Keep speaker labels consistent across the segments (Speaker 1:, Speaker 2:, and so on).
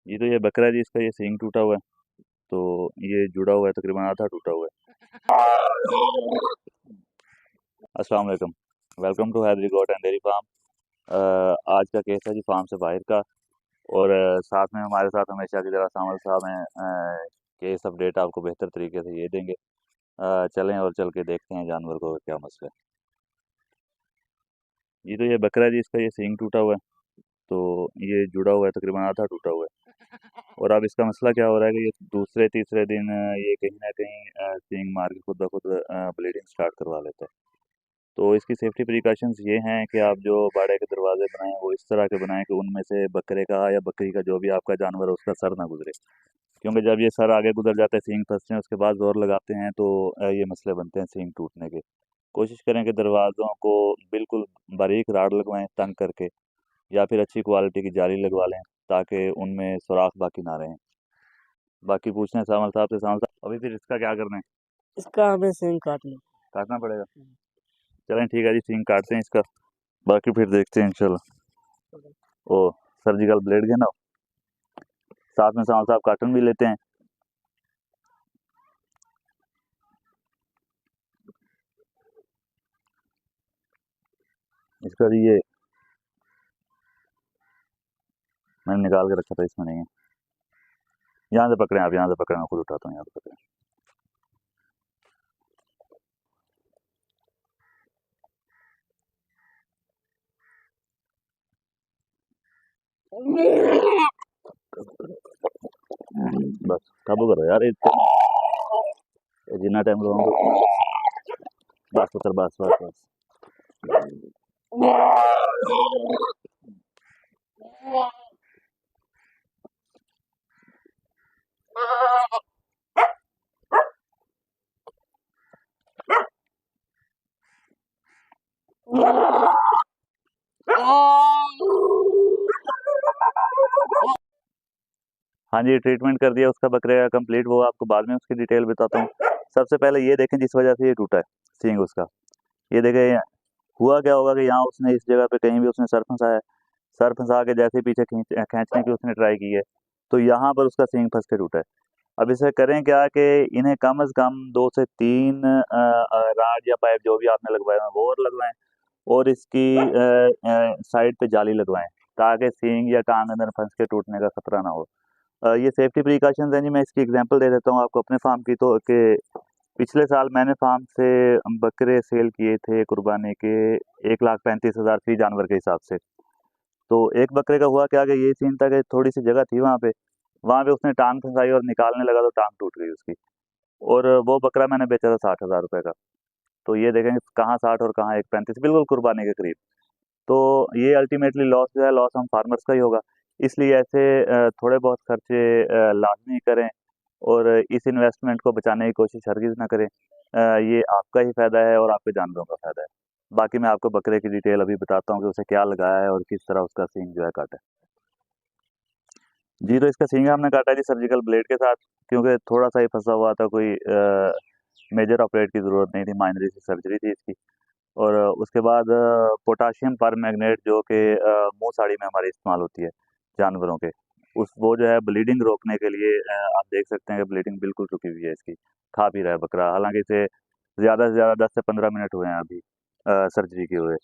Speaker 1: जी तो ये बकरा है जी, इसका ये सींग टूटा हुआ है। तो ये जुड़ा हुआ है, तकरीबन आधा टूटा हुआ है। अस्सलाम वालेकुम। Welcome to Haidari goat and dairy farm. आज का केस है जी फार्म से बाहर का। और साथ में हमारे साथ हमेशा की तरह सामल साहब हैं। केस अपडेट आपको बेहतर तरीके से ये देंगे। चलें और चल के देखते हैं जानवर को क्या मसला है। जी तो ये बकरा है जी, इसका ये सींग टूटा हुआ है। तो ये जुड़ा हुआ है, तकरीबन आधा टूटा हुआ है। और अब इसका मसला क्या हो रहा है कि ये दूसरे तीसरे दिन ये कहीं ना कहीं सींग मार के खुद ब खुद ब्लीडिंग स्टार्ट करवा लेता है। तो इसकी सेफ्टी प्रिकॉशंस ये हैं कि आप जो बाड़े के दरवाजे बनाएं वो इस तरह के बनाएं कि उनमें से बकरे का या बकरी का जो भी आपका जानवर है उसका सर ना गुजरे। क्योंकि जब ये सर आगे गुजर जाता है, सींग फंसते हैं, उसके बाद जोर लगाते हैं तो ये मसले बनते हैं सींग टूटने के। कोशिश करें कि दरवाज़ों को बिल्कुल बारीक राड लगवाएं तंग करके, या फिर अच्छी क्वालिटी की जाली लगवा लें ताकि उनमें सुराख बाकी ना रहें। बाकी पूछना है सामल साहब से। सामल साहब अभी फिर इसका क्या करना है?
Speaker 2: इसका हमें सींग काटना।
Speaker 1: काटना पड़ेगा। चलें ठीक है जी, सींग काटते हैं इसका, बाकी फिर देखते हैं इंशाल्लाह। ओ, सर्जिकल ब्लेड के ना, साथ में सामल साहब काटन भी लेते हैं। इसका भी ये मैंने निकाल के रखा था, इसमें नहीं है। यहाँ से पकड़ें आप, यहाँ से पकड़ें, मैं खुद उठाता हूँ, यहाँ से पकड़ें। बस काबू करो यार, जितना टाइम लगाऊंगा। बस पुत्र, बस बस बस। हाँ जी, ट्रीटमेंट कर दिया उसका बकरे का कंप्लीट, वो आपको बाद में उसकी डिटेल बताता हूँ। सबसे पहले ये देखें जिस वजह से ये टूटा है सींग उसका। ये देखें, हुआ क्या होगा कि यहाँ उसने इस जगह पे कहीं भी उसने सर फंसाया है। सर फंसा के जैसे ही पीछे खींचने की उसने ट्राई की है, तो यहाँ पर उसका सींग फंस के टूटा है। अब इसे करें क्या कि इन्हें कम से कम 2 से 3 राड या पाइप जो भी आपने लगवाए हैं वो और लगवाएं, और इसकी साइड पे जाली लगवाएं ताकि सींग या टांग अंदर फंस के टूटने का खतरा ना हो। ये सेफ्टी प्रिकॉशंस हैं जी। मैं इसकी एग्जांपल दे देता हूँ आपको अपने फार्म की। तो कि पिछले साल मैंने फार्म से बकरे सेल किए थे कुर्बानी के 1,35,000 फी जानवर के हिसाब से। तो एक बकरे का हुआ क्या कि ये सीन था कि थोड़ी सी जगह थी वहाँ पे उसने टांग फंसाई और निकालने लगा तो टांग टूट गई उसकी। और वो बकरा मैंने बेचा था 60,000 रुपये का। तो ये देखेंगे कहाँ 60 और कहाँ 1,35, बिल्कुल कुर्बानी के करीब। तो ये अल्टीमेटली लॉस जो है, लॉस हम फार्मर्स का ही होगा। इसलिए ऐसे थोड़े बहुत खर्चे लाजमी करें, और इस इन्वेस्टमेंट को बचाने की कोशिश हरगिज़ ना करें। ये आपका ही फ़ायदा है और आपके जानवरों का फ़ायदा है। बाकी मैं आपको बकरे की डिटेल अभी बताता हूँ कि उसे क्या लगाया है और किस तरह उसका सींग जो है काटा है। जी तो इसका सींग हमने काटा है जी सर्जिकल ब्लेड के साथ, क्योंकि थोड़ा सा ही फंसा हुआ था, कोई मेजर ऑपरेट की ज़रूरत नहीं थी, माइनर सी सर्जरी थी इसकी। और उसके बाद पोटाशियम पर मैग्नेट जो कि मुंह साड़ी में हमारी इस्तेमाल होती है जानवरों के, उस वो जो है ब्लीडिंग रोकने के लिए। आप देख सकते हैं कि ब्लीडिंग बिल्कुल रुकी हुई है इसकी, खा पी रहा है बकरा, हालांकि इसे ज़्यादा से ज़्यादा 10 से 15 मिनट हुए हैं अभी सर्जरी के हुए।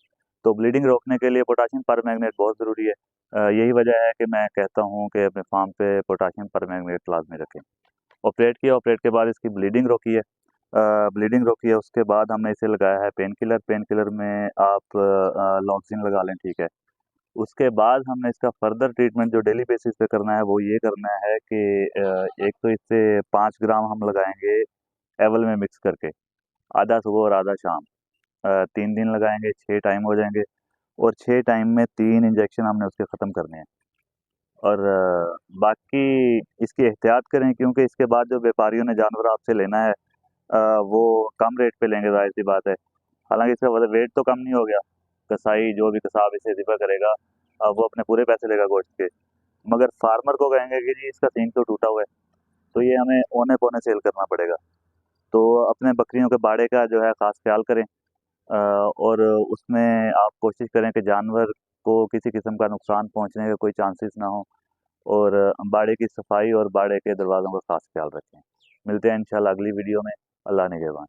Speaker 1: तो ब्लीडिंग रोकने के लिए पोटाशियम पर मैग्नेट बहुत ज़रूरी है। यही वजह है कि मैं कहता हूँ कि अपने फार्म पे पोटाशियम पर मैग्नेट लाजमी रखें। ऑपरेट किया, ऑपरेट के बाद इसकी ब्लीडिंग रोकी है। ब्लीडिंग रोकी है, उसके बाद हमने इसे लगाया है पेन किलर। पेन किलर में आप लॉक्सिन लगा लें, ठीक है। उसके बाद हमने इसका फर्दर ट्रीटमेंट जो डेली बेसिस पे करना है वो ये करना है कि एक तो इससे 5 ग्राम हम लगाएंगे एवल में मिक्स करके, आधा सुबह और आधा शाम। 3 दिन लगाएंगे, 6 टाइम हो जाएंगे। और 6 टाइम में 3 इंजेक्शन हमने उसके ख़त्म करने हैं। और बाकी इसकी एहतियात करें, क्योंकि इसके बाद जो व्यापारियों ने जानवर आपसे लेना है वो कम रेट पे लेंगे, जाहिर सी बात है। हालांकि इसका वेट तो कम नहीं हो गया। कसाई जो भी कसाब इसे ज़िबा करेगा वो अपने पूरे पैसे लेगा गोश्त के। मगर फार्मर को कहेंगे कि जी इसका सींग तो टूटा हुआ है, तो ये हमें औने पौने सेल करना पड़ेगा। तो अपने बकरियों के बाड़े का जो है ख़ास ख्याल करें। और उसमें आप कोशिश करें कि जानवर को किसी किस्म का नुकसान पहुंचने के कोई चांसेस ना हो। और बाड़े की सफाई और बाड़े के दरवाज़ों का खास ख्याल रखें। मिलते हैं इंशाल्लाह अगली वीडियो में। अल्लाह निगहबान।